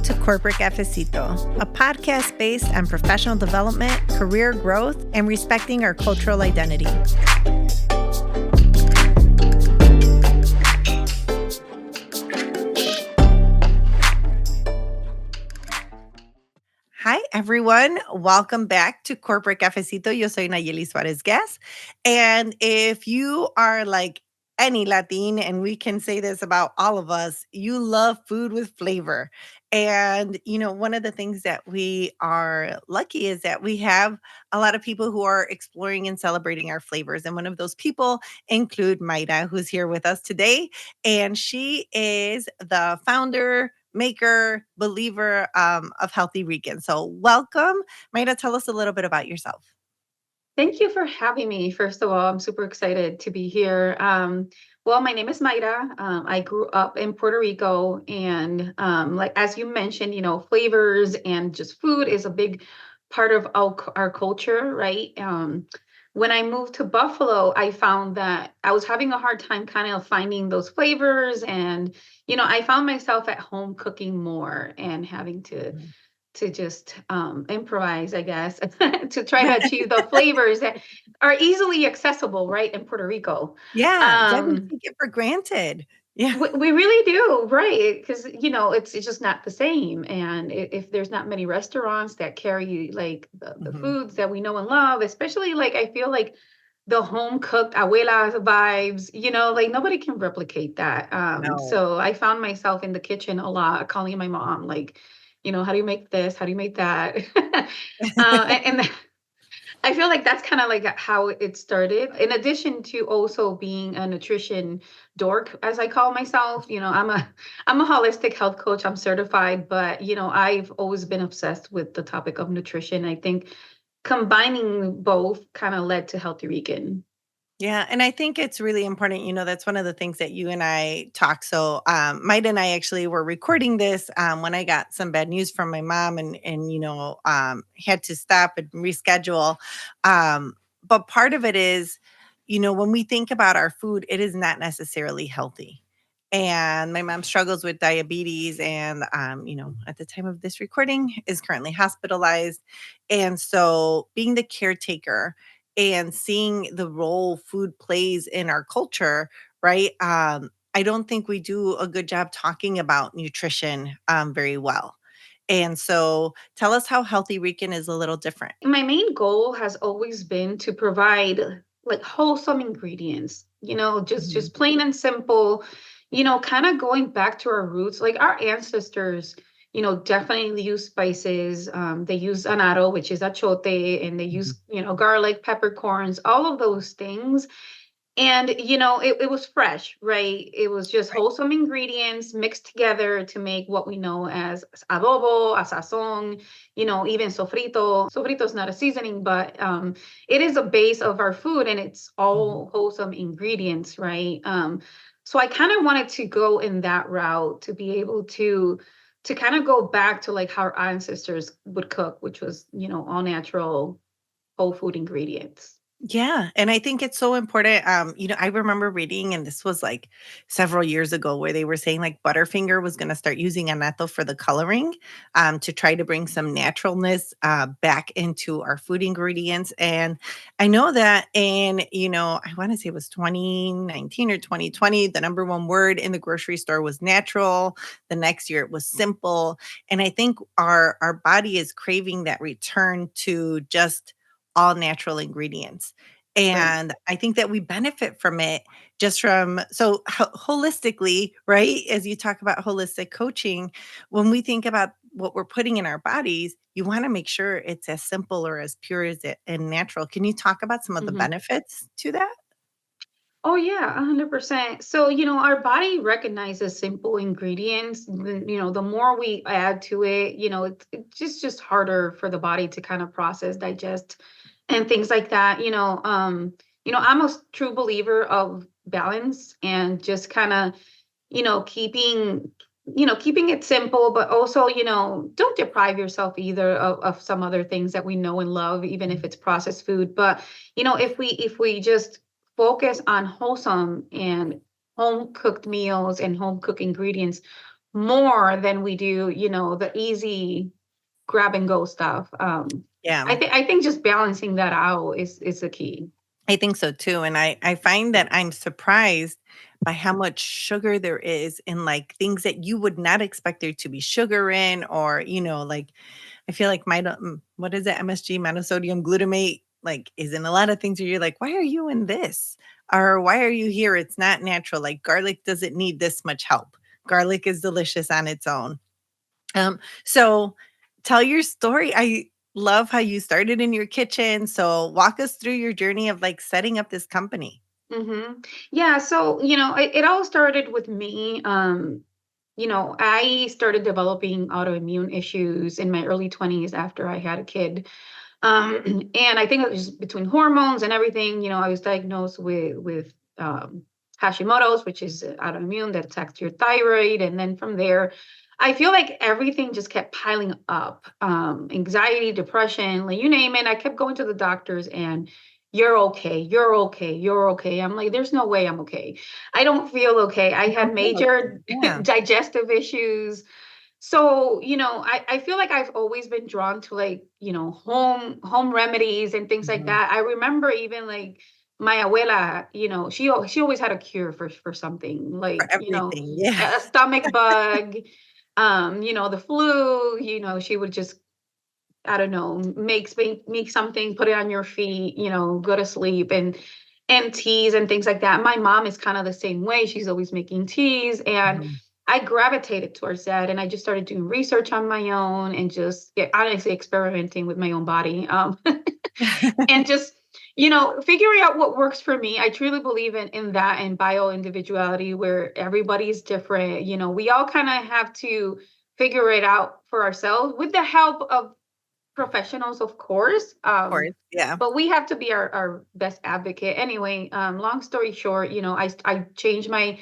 to Corporate Cafecito, a podcast based on professional development, career growth, and respecting our cultural identity. Hi, everyone. Welcome back to Corporate Cafecito. Yo soy Nayeli Suarez Guest. And if you are like any Latine, and we can say this about all of us, you love food with flavor. And, one of the things that we are lucky is that we have a lot of people who are exploring and celebrating our flavors. And one of those people include Mayra, who's here with us today. And she is the founder, maker, believer of Healthy Rican. So welcome. Mayra, tell us a little bit about yourself. Thank you for having me. First of all, I'm super excited to be here. Well, my name is Mayra. I grew up in Puerto Rico, and like as you mentioned, flavors and just food is a big part of our culture, right? When I moved to Buffalo, I found that I was having a hard time kind of finding those flavors, and I found myself at home cooking more and having to just improvise, I guess, to try to achieve the flavors that are easily accessible, right, in Puerto Rico. Yeah, we Um, take it for granted. Yeah. we really do, right? Because it's just not the same. And if there's not many restaurants that carry like the Mhm. foods that we know and love, especially like I feel like the home cooked abuela vibes, like nobody can replicate that. No. So I found myself in the kitchen a lot, calling my mom, like, how do you make this? How do you make that? And I feel like that's kind of like how it started. In addition to also being a nutrition dork, as I call myself, I'm a holistic health coach. I'm certified, but I've always been obsessed with the topic of nutrition. I think combining both kind of led to Healthy Rican. Yeah, and I think it's really important, that's one of the things that you and I talk. So, Maida and I actually were recording this when I got some bad news from my mom and had to stop and reschedule. But part of it is, when we think about our food, it is not necessarily healthy. And my mom struggles with diabetes and, at the time of this recording is currently hospitalized. And so being the caretaker and seeing the role food plays in our culture, right? I don't think we do a good job talking about nutrition very well. And so tell us how Healthy Rican is a little different. My main goal has always been to provide like wholesome ingredients, just Mhm. just plain and simple, kind of going back to our roots. Like our ancestors, definitely use spices. They use anaro, which is achote, and they Mhm. use, garlic, peppercorns, all of those things. And, it was fresh, right? It was just Right. wholesome ingredients mixed together to make what we know as adobo, a sazon, even sofrito. Sofrito is not a seasoning, but it is a base of our food and it's Mhm. all wholesome ingredients, right? So I kind of wanted to go in that route to be able to kind of go back to like how our ancestors would cook, which was, all natural whole food ingredients. Yeah, and I think it's so important. I remember reading, and this was like several years ago, where they were saying like Butterfinger was going to start using annatto for the coloring, to try to bring some naturalness back into our food ingredients. And I know that I want to say it was 2019 or 2020, the number one word in the grocery store was natural. The next year it was simple, and I think our body is craving that return to just all natural ingredients. Right. And I think that we benefit from it just from so holistically, right? As you talk about holistic coaching, when we think about what we're putting in our bodies, you want to make sure it's as simple or as pure as it and natural. Can you talk about some of the benefits to that? Oh yeah, 100%. So, our body recognizes simple ingredients. The more we add to it, it's just harder for the body to kind of process, digest, and things like that. I'm a true believer of balance and just kind of, keeping it simple, but also, don't deprive yourself either of some other things that we know and love, even if it's processed food. But, if we just focus on wholesome and home cooked meals and home cooked ingredients, more than we do, the easy grab and go stuff. Yeah. I think just balancing that out is the key. I think so too, and I find that I'm surprised by how much sugar there is in, like, things that you would not expect there to be sugar in, or, like, I feel like what is it? MSG, monosodium glutamate, like, is in a lot of things where you're like, "Why are you in this?" Or, "Why are you here? It's not natural." Like, garlic doesn't need this much help. Garlic is delicious on its own. So tell your story. I love how you started in your kitchen. So walk us through your journey of, like, setting up this company. Yeah, so it all started with me. I started developing autoimmune issues in my early 20s after I had a kid. And I think it was between hormones and everything. I was diagnosed with Hashimoto's, which is autoimmune that attacks your thyroid, and then from there, I feel like everything just kept piling up. Anxiety, depression, like you name it. I kept going to the doctors, and you're okay, you're okay, you're okay. I'm like, there's no way I'm okay. I don't feel okay. I You had don't feel okay. major Yeah. digestive issues. So, I feel like I've always been drawn to, like, home remedies and things like Mhm. that. I remember even like my abuela, she always had a cure for something, For like, everything. Yeah. a stomach bug, the flu, she would just, I don't know, make something, put it on your feet, go to sleep, and teas and things like that. My mom is kind of the same way. She's always making teas, and Mhm. I gravitated towards that, and I just started doing research on my own and just, yeah, honestly experimenting with my own body, and just figuring out what works for me. I truly believe in that, and bio individuality, where everybody's different. We all kind of have to figure it out for ourselves with the help of professionals, of course. Of course. Yeah. But we have to be our best advocate. Anyway, long story short, I changed my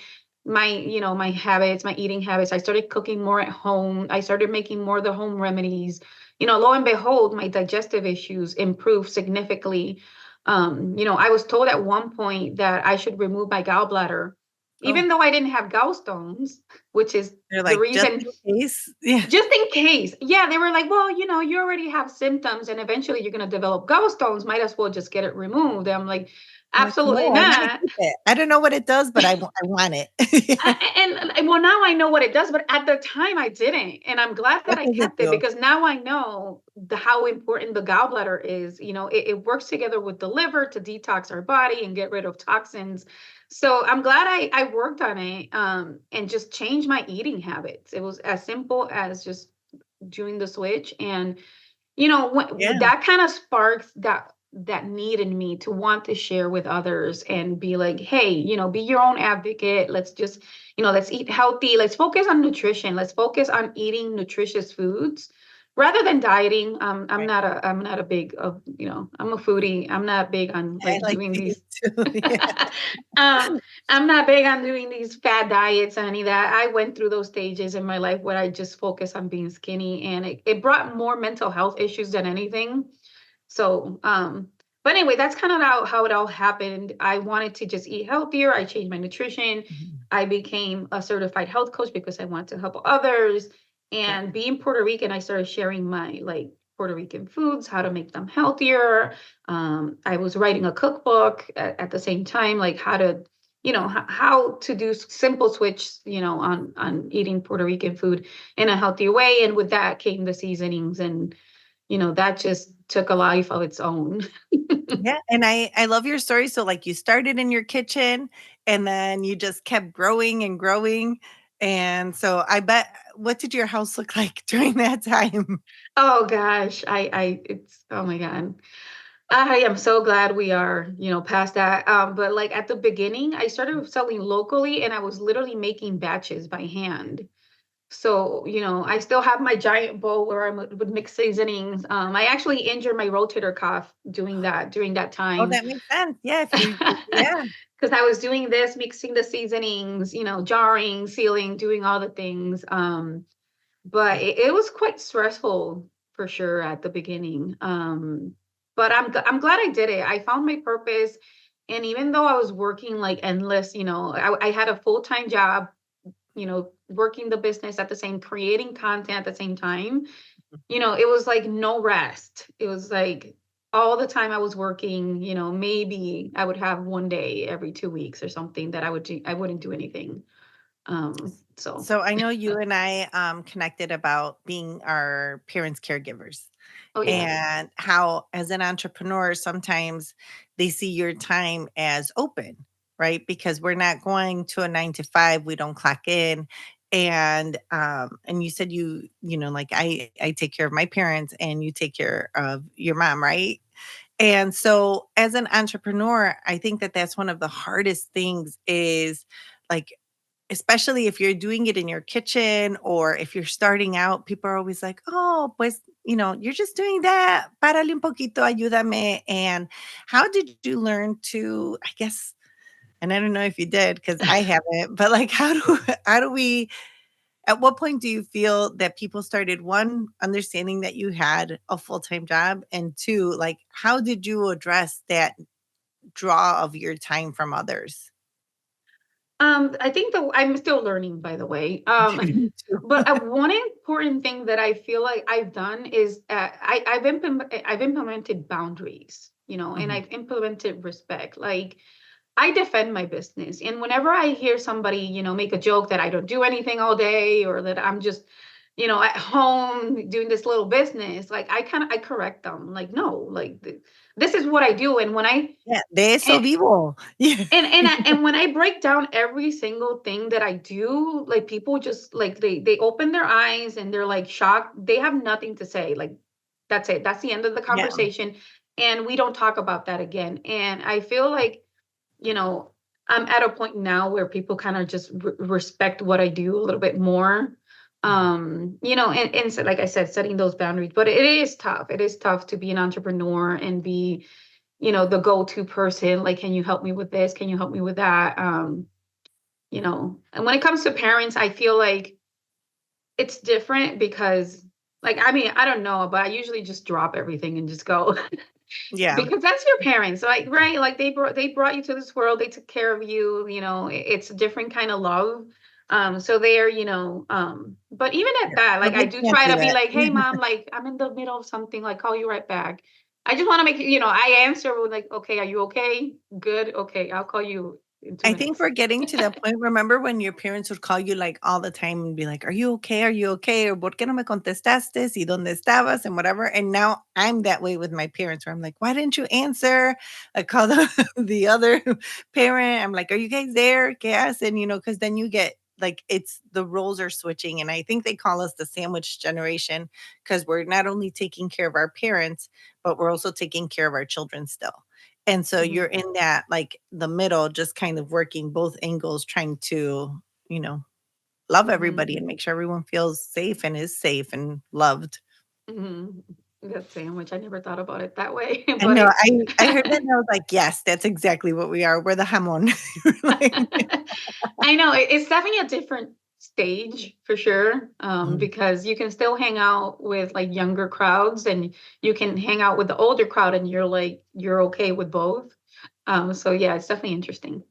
habits, my eating habits. I started cooking more at home. I started making more of the home remedies. Lo and behold, my digestive issues improved significantly. I was told at one point that I should remove my gallbladder, Oh, even though I didn't have gallstones, which is they're the like, just reason. in case. Yeah. Just in case. Yeah, they were like, well, you already have symptoms and eventually you're going to develop gallstones. Might as well just get it removed. I'm like, I'm like, absolutely "No, I wanna not. keep it. I don't know what it does, but I want it." Yeah. Well, now I know what it does, but at the time I didn't. And I'm glad that What I does it kept it, do? because now I know how important the gallbladder is. It works together with the liver to detox our body and get rid of toxins. So I'm glad I worked on it, and just changed my eating habits. It was as simple as just doing the switch. And Yeah. that kind of sparks that need in me to want to share with others and be like, hey, be your own advocate. Let's just, let's eat healthy. Let's focus on nutrition. Let's focus on eating nutritious foods rather than dieting. I'm not a big of, I'm a foodie. I'm not big on I like like doing to eat these. too. Yeah. um, I'm not big on doing these fad diets or any of that. I went through those stages in my life where I just focused on being skinny, and it brought more mental health issues than anything. So, but anyway, that's kind of how it all happened. I wanted to just eat healthier. I changed my nutrition. Mhm. I became a certified health coach because I wanted to help others. Good. And being Puerto Rican, I started sharing my like Puerto Rican foods, how to make them healthier. I was writing a cookbook at the same time, like how to, how to do simple switch, on eating Puerto Rican food in a healthy way. And with that came the seasonings, and that just took a life of its own. Yeah, and I love your story. So, like, you started in your kitchen, and then you just kept growing and growing, and so I bet, what did your house look like during that time? Oh gosh, it's, oh my God. I am so glad we are, past that. But like at the beginning, I started selling locally, and I was literally making batches by hand. So, I still have my giant bowl where would mix seasonings. I actually injured my rotator cuff doing that during that Oh, time. that makes sense. Yeah, if you yeah. Because I was doing this, mixing the seasonings, jarring, sealing, doing all the things. But it was quite stressful for sure at the beginning. But I'm glad I did it. I found my purpose, and even though I was working like endless, I had a full-time job, working the business at the same, creating content at the same time, it was like no rest. It was like all the time I was working, maybe I would have one day every 2 weeks or something that I wouldn't do anything. So, So I know you and I connected about being our parents' caregivers oh yeah. and how, as an entrepreneur, sometimes they see your time as open, right? Because we're not going to a 9 to 5, we don't clock in. And you said like I take care of my parents and you take care of your mom, right? And so as an entrepreneur, I think that that's one of the hardest things is like, especially if you're doing it in your kitchen or if you're starting out, people are always like, "Oh, pues, you're just doing that. Párale un poquito, ayúdame." And how did you learn to, I guess, and I don't know if you did because I haven't, but like, how do we, at what point do you feel that people started, one, understanding that you had a full-time job, and two, like, how did you address that draw of your time from others? I think that I'm still learning, by the way. Me too. But one important thing that I feel like I've done is I've implemented boundaries, and Mhm. I've implemented respect. Like I defend my business, and whenever I hear somebody, make a joke that I don't do anything all day or that I'm just, at home doing this little business, like I correct them, like no, like this is what I do, and when I Yeah, de eso and vivo. Yeah. and when I break down every single thing that I do, like people just like they open their eyes and they're like shocked. They have nothing to say. Like that's it. That's the end of the Yeah, conversation. And we don't talk about that again. And I feel like, you know, I'm at a point now where people kind of just respect what I do a little bit more. mhm, And so, like I said, setting those boundaries. But it is tough. It is tough to be an entrepreneur and be the go-to person, like, can you help me with this? Can you help me with that? And when it comes to parents, I feel like it's different because, like, I mean, I don't know, but I usually just drop everything and just go yeah. because that's your parents, like, right? Like they brought you to this world, they took care of you, it's a different kind of love. So they're, but even at Yeah, that, but like I they do can't try do to be that. like, hey mom, like I'm in the middle of something, like call you right back. I just want to make I answer with like, okay, are you okay? Good. Okay, I'll call you in two I think minutes. we're getting to that point. Remember when your parents would call you, like, all the time and be like, "Are you okay? Are you okay?" Or, "¿Por qué no me contestaste? ¿Y dónde estabas?" And whatever, and now I'm that way with my parents where I'm like, "Why didn't you answer?" I call the the other parent, I'm like, "Are you guys there? ¿Qué hacen?" Because then you get like, it's the roles are switching, and I think they call us the sandwich generation because 'cause we're not only taking care of our parents, but we're also taking care of our children still. And so you're Mhm, in that, like, the middle, just kind of working both angles, trying to, you know, love mhm, everybody and make sure everyone feels safe and is safe and loved. mhm. That sandwich, I never thought about it that way, I but know, it I heard that and I was like, "Yes, that's exactly what we are. We're the jamon." Like I know it's definitely a different stage for sure. Mhm. Because you can still hang out with like younger crowds and you can hang out with the older crowd and you're okay with both. So yeah, it's definitely interesting.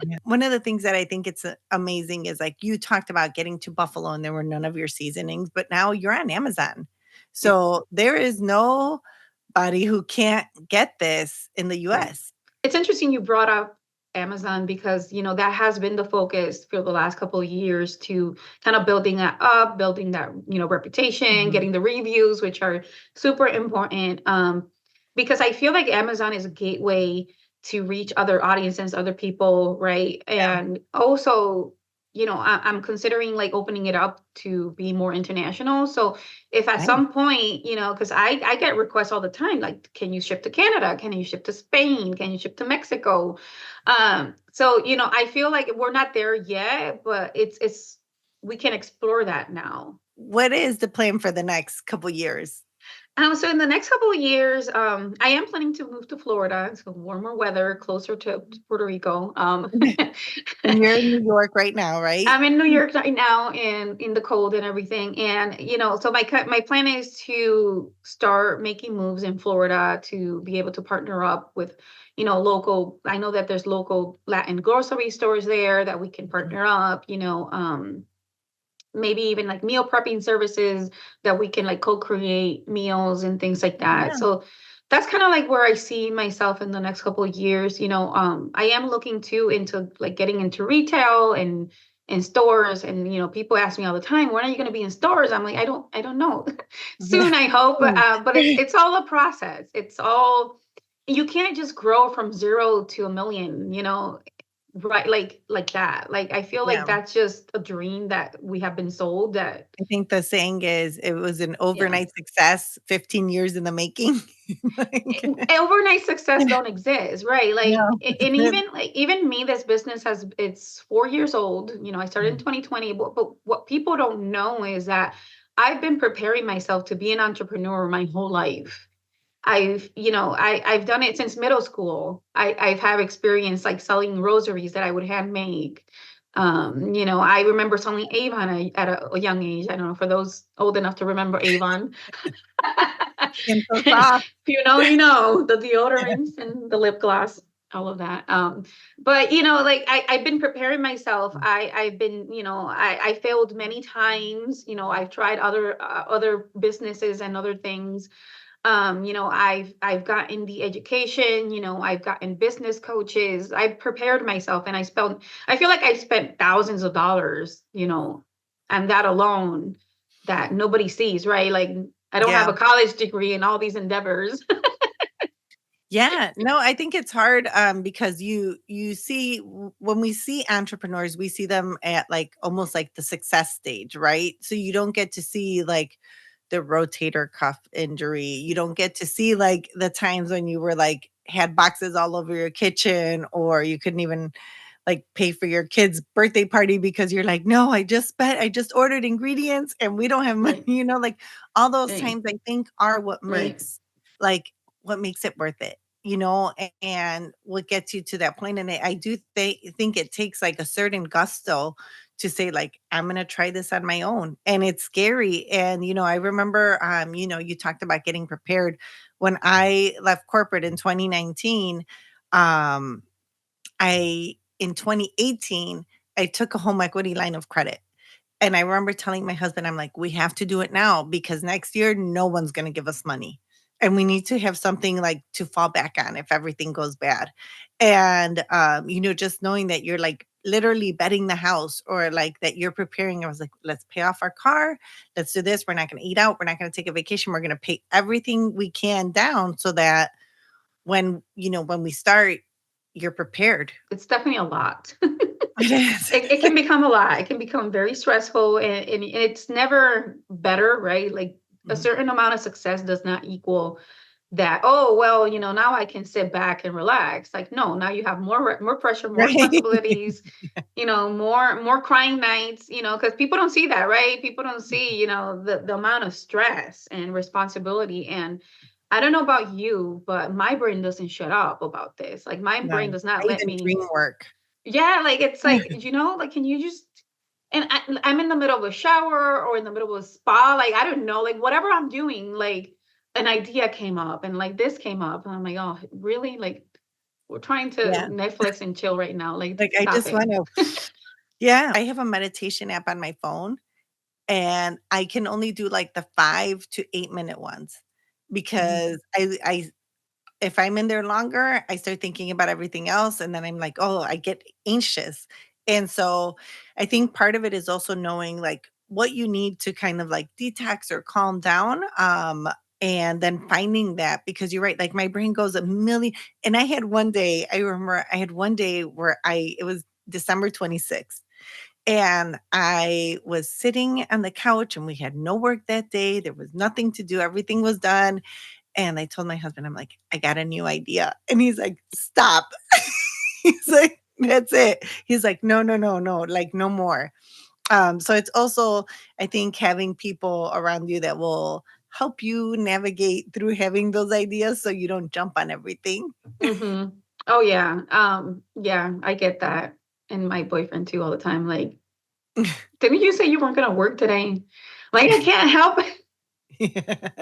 Yeah. One of the things that I think it's, amazing is, like, you talked about getting to Buffalo and there were none of your seasonings, but now you're on Amazon. Yeah. So there is nobody who can't get this in the Right. US. It's interesting you brought up Amazon because that has been the focus for the last couple of years to kind of building that up, building that reputation, Mhm. getting the reviews, which are super important. Because I feel like Amazon is a gateway to reach other audiences, other people, right? Yeah. And also, I'm considering like opening it up to be more international. So if at Nice. some point, because I get requests all the time, like, can you ship to Canada? Can you ship to Spain? Can you ship to Mexico? So I feel like we're not there yet, but it's we can explore that now. What is the plan for the next couple years? So in the next couple of years, I am planning to move to Florida. So warmer weather, closer to Puerto Rico. And you're in New York right now, right? I'm in New York right now and in the cold and everything. And, so my plan is to start making moves in Florida to be able to partner up with, local. I know that there's local Latin grocery stores there that we can Mhm. partner up, maybe even like meal prepping services that we can like co-create meals and things like that. Yeah. So that's kind of like where I see myself in the next couple of years. I am looking too into like getting into retail and in stores. And people ask me all the time, when are you going to be in stores? I'm like, I don't know. Soon, I hope. Mm. But it's all a process. It's all, you can't just grow from 0 to 1 million, right, like that. Like, I feel like Yeah. that's just a dream that we have been sold that. I think the saying is it was an Yeah. overnight success, 15 years in the making. Like, Overnight success don't exist, right? Like, no. and even me, this business it's 4 years old. I started in 2020, but what people don't know is that I've been preparing myself to be an entrepreneur my whole life. I've done it since middle school. I've had experience like selling rosaries that I would hand make. I remember selling Avon at a young age. I don't know, for those old enough to remember Avon. Skin so soft. The deodorants and the lip gloss, all of that. But like, I've been preparing myself. I've been, I failed many times. I've tried other businesses and other things. I've gotten the education. I've gotten business coaches. I've prepared myself, and I feel like I've spent thousands of dollars, and that alone, that nobody sees, right? Like, I don't have Yeah. a college degree in all these endeavors. Yeah, no, I think it's hard because you see when we see entrepreneurs, we see them at like almost like the success stage, right? So you don't get to see like the rotator cuff injury. You don't get to see like the times when you were like had boxes all over your kitchen or you couldn't even like pay for your kid's birthday party because you're like, no, I just ordered ingredients and we don't have money, Right, like all those right, times I think are what right. makes it worth it, and what gets you to that point. And I do think it takes like a certain gusto to say like I'm gonna try this on my own, and it's scary. And I remember, you talked about getting prepared. When I left corporate in 2019, um, I in 2018 I took a home equity line of credit. And I remember telling my husband, I'm like, we have to do it now because next year no one's going to give us money. And we need to have something like to fall back on if everything goes bad. And, just knowing that you're like literally betting the house or like that you're preparing, I was like, let's pay off our car. Let's do this. We're not going to eat out. We're not going to take a vacation. We're going to pay everything we can down so that when we start, you're prepared. It's definitely a lot. It is. It can become a lot. It can become very stressful, and it's never better, right? Like, a Mhm. certain amount of success does not equal that. Oh, well, now I can sit back and relax. Like, no, now you have more pressure, more Right. responsibilities, more crying nights, because people don't see that, right? People don't see, the amount of stress and responsibility. And I don't know about you, but my brain doesn't shut up about this. Like, my No, brain does not I let even me. dream work. Yeah, like, it's like, like, can you just, and I'm in the middle of a shower or in the middle of a spa, like, I don't know, like, whatever I'm doing, like, an idea came up and like this came up, and I'm like, oh, really? Like, we're trying to Yeah. Netflix and chill right now. Like, Like, I stop just it. wanna yeah, I have a meditation app on my phone, and I can only do, like, the 5 to 8-minute ones Mhm. because I if I'm in there longer, I start thinking about everything else, and then I'm like, "Oh," I get anxious. And so, I think part of it is also knowing, like, what you need to kind of, like, detox or calm down, and then finding that because you're right, like, my brain goes a million. And I remember I had one day where it was December 26th, and I was sitting on the couch, and we had no work that day, there was nothing to do, everything was done, and I told my husband, I'm like, "I got a new idea." And he's like, "Stop." He's like, "That's it." He's like, "No, no, no, no, like, no more." So it's also, I think, having people around you that will help you navigate through having those ideas so you don't jump on everything. Mhm. Oh, yeah. Yeah, I get that. And my boyfriend too, all the time. Like, didn't you say you weren't gonna work today? Like, I can't help it.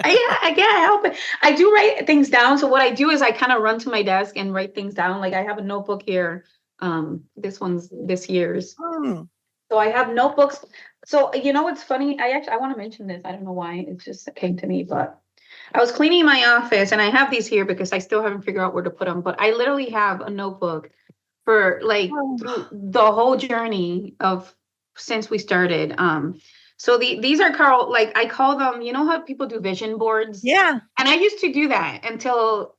I can't help it. I do write things down. So what I do is I kind of run to my desk and write things down. Like, I have a notebook here. This one's this year's. Mm, So I have notebooks. So, what's funny? I want to mention this. I don't know why it just came to me, but I was cleaning my office and I have these here because I still haven't figured out where to put them. But I literally have a notebook for like Oh. through the whole journey of since we started. So these are called, like, I call them, how people do vision boards? Yeah. And I used to do that until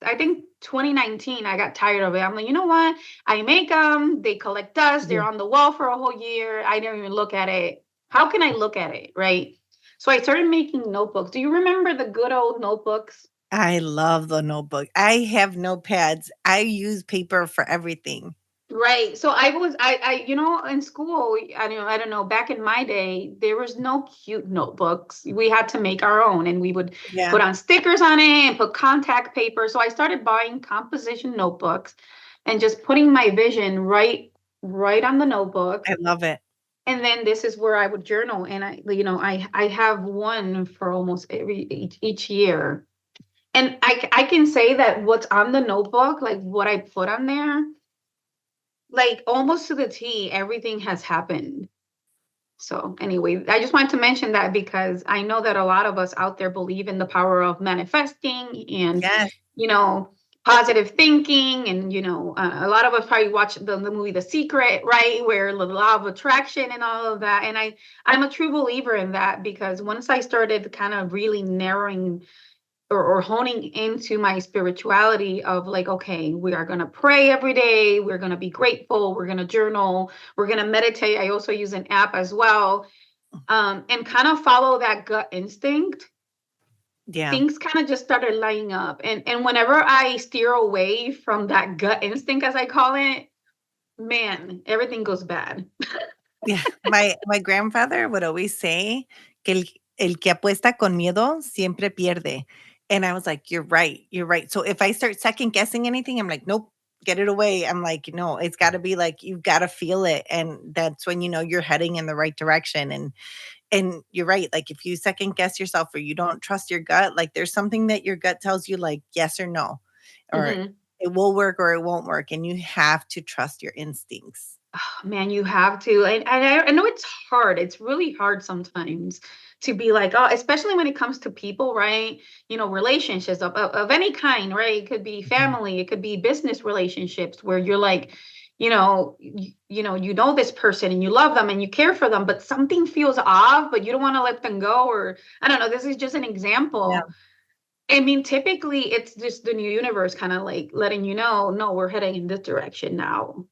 I think 2019. I got tired of it. I'm like, you know what? I make them, they collect dust, they're Yeah. on the wall for a whole year. I don't even look at it. How can I look at it? Right. So I started making notebooks. Do you remember the good old notebooks? I love the notebook. I have notepads. I use paper for everything. Right. So in school, I don't know, back in my day, there was no cute notebooks. We had to make our own and we would Yeah, put on stickers on it and put contact paper. So I started buying composition notebooks and just putting my vision right on the notebook. I love it. And then this is where I would journal. And I have one for almost each year. And I can say that what's on the notebook, like what I put on there, like almost to the T, everything has happened. So anyway, I just wanted to mention that because I know that a lot of us out there believe in the power of manifesting and, Yes. you know, positive thinking. And, a lot of us probably watch the movie The Secret, right? Where the law of attraction and all of that. And I'm a true believer in that because once I started kind of really narrowing or honing into my spirituality of like, okay, we are going to pray every day. We're going to be grateful. We're going to journal. We're going to meditate. I also use an app as well. And kind of follow that gut instinct. Yeah. Things kind of just started lining up. And whenever I steer away from that gut instinct, as I call it, man, everything goes bad. Yeah. My grandfather would always say que el que apuesta con miedo siempre pierde. And I was like, "You're right. You're right." So if I start second guessing anything, I'm like, "Nope, get it away." I'm like, "No, it's gotta be like you've gotta feel it." And that's when you know you're heading in the right direction. And you're right, like, if you second guess yourself or you don't trust your gut, like, there's something that your gut tells you, like, yes or no, or Hmm. it will work or it won't work, and you have to trust your instincts. Oh, man, you have to. And I know it's hard. It's really hard sometimes to be like, oh, especially when it comes to people, right? Relationships of any kind, right? It could be Mhm. family, it could be business relationships where you're like, you know this person and you love them and you care for them, but something feels off, but you don't want to let them go. Or I don't know, this is just an Yeah, example. I mean, typically it's just the new universe kind of like letting you know, no, we're heading in this direction now.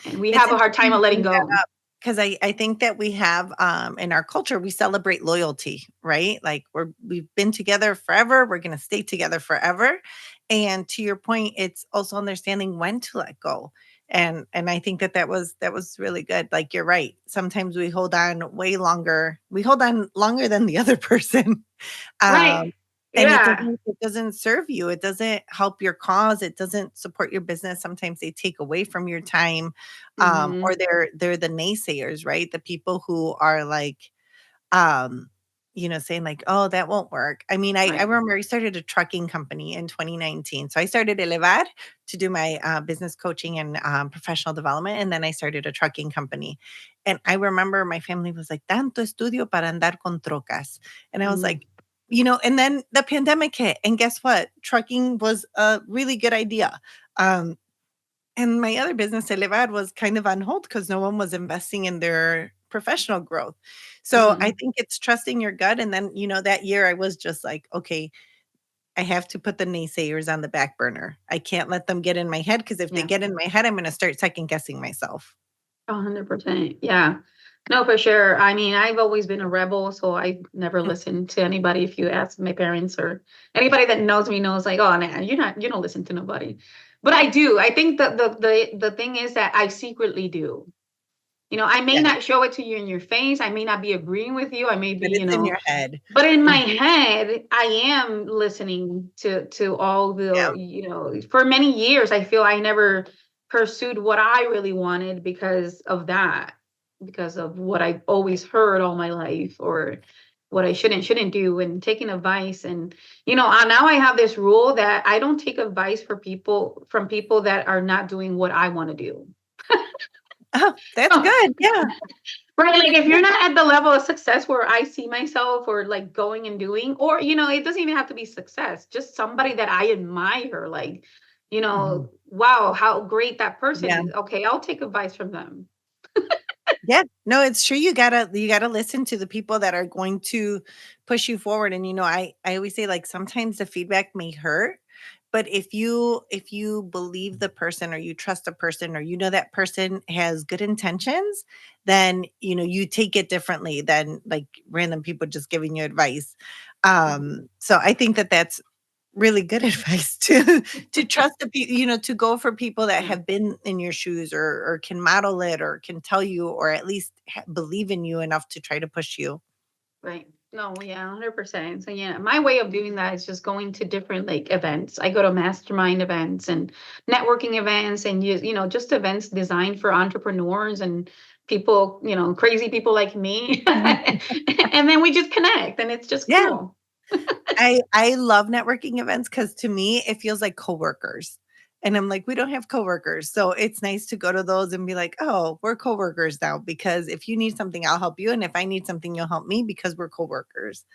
And we it's have a hard interesting time you of letting bring that go. up because I think that we have, in our culture, we celebrate loyalty, right? Like, we've been together forever, we're gonna stay together forever, and to your point, it's also understanding when to let go, and I think that that was really good, like, you're right, sometimes we hold on longer than the other person. Um, Right. and Yeah. it doesn't serve you, it doesn't help your cause, it doesn't support your business, sometimes they take away from your time, or Mhm. they're the naysayers, right? The people who are like, um, saying like, "Oh, that won't work." I mean, I Right. remember I started a trucking company in 2019. So I started Elevar to do my, business coaching and, professional development, and then I started a trucking company. And I remember my family was like, "Tanto estudio para andar con trocas." And I was Mm. like, and then the pandemic hit, and guess what? Trucking was a really good idea. Um, and my other business, Elevar, was kind of on hold because no one was investing in their professional growth. So I Mhm. think it's trusting your gut. And then, that year I was just like, okay, I have to put the naysayers on the back burner. I can't let them get in my head because if they Yeah. get in my head, I'm going to start second guessing myself. 100%. Yeah. No, for sure. I mean, I've always been a rebel, so I never Mm. listened to anybody. If you ask my parents or anybody that knows me knows, like, oh, nah, you don't listen to nobody. But I do. I think that the thing is that I secretly do. I may Yeah, not show it to you in your face. I may not be agreeing with you. I may be, but it's in your head. but in my Mhm. head, I am listening to all Yeah. for many years, I feel I never pursued what I really wanted because of that, because of what I've always heard all my life, or what I shouldn't do, and taking advice. And now I have this rule that I don't take advice from people that are not doing what I want to do. Oh, that's good. Yeah. Right, like, if you're not at the level of success where I see myself or, like, going and doing or, it doesn't even have to be success, just somebody that I admire, like, Mhm. wow, how great that person Yeah. is. Okay, I'll take advice from them. Yeah. No, it's true. You gotta listen to the people that are going to push you forward. And I always say, like, sometimes the feedback may hurt, but if you believe the person, or you trust a person, or that person has good intentions, then you take it differently than, like, random people just giving you advice. Mhm. So I think that that's really good advice to trust the people, to go for people that Yeah. have been in your shoes, or can model it, or can tell you, or at least believe in you enough to try to push you. Right. No, yeah, 100%. So yeah, my way of doing that is just going to different like events. I go to mastermind events and networking events and just events designed for entrepreneurs and people, crazy people like me. And then we just connect and it's just Yeah. cool. I love networking events, because to me, it feels like coworkers. And I'm like, we don't have coworkers. So it's nice to go to those and be like, oh, we're coworkers now, because if you need something, I'll help you. And if I need something, you'll help me, because we're coworkers.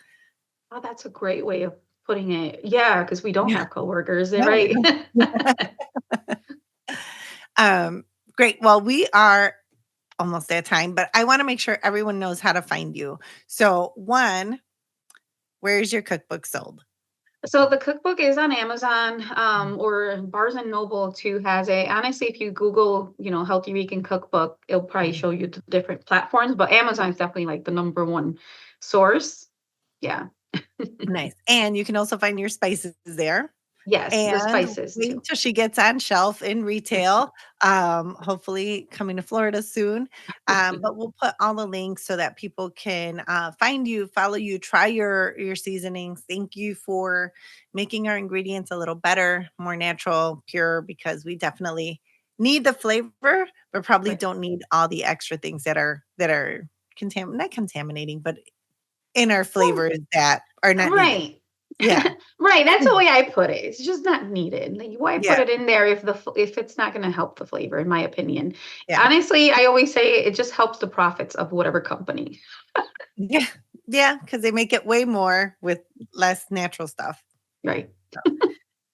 Oh, that's a great way of putting it. Yeah, because we don't Yeah. have coworkers. They're No, we right. don't. um, Great. Well, we are almost at time, but I want to make sure everyone knows how to find you. So, one, where is your cookbook sold? So the cookbook is on Amazon, or Barnes and Noble too has it. Honestly, if you Google, Healthy Rican cookbook, it'll probably Mhm. show you the different platforms, but Amazon is definitely like the number one source. Yeah. Nice. And you can also find your spices there. Yes, the And spices wait too. till she gets on shelf in retail, hopefully coming to Florida soon. But we'll put all the links so that people can find you, follow you, try your seasonings. Thank you for making our ingredients a little better, more natural, pure, because we definitely need the flavor, but probably Right. don't need all the extra things that are not contaminating, but in our Well, flavors that are not needed. right. Yeah. Right. That's the way I put it. It's just not needed. Like, why put Yeah. it in there if it's not going to help the flavor, in my opinion. Yeah. Honestly, I always say it just helps the profits of whatever company. Yeah. Yeah, because they make it way more with less natural stuff. Right. So,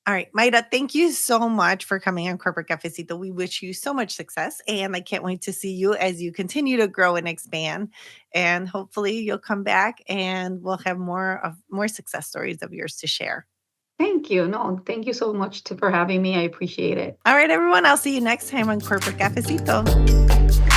all right, Maida, thank you so much for coming on Corporate Cafecito. We wish you so much success, and I can't wait to see you as you continue to grow and expand. And hopefully you'll come back and we'll have more success stories of yours to share. Thank you. No, thank you so much for having me. I appreciate it. All right, everyone, I'll see you next time on Corporate Cafecito.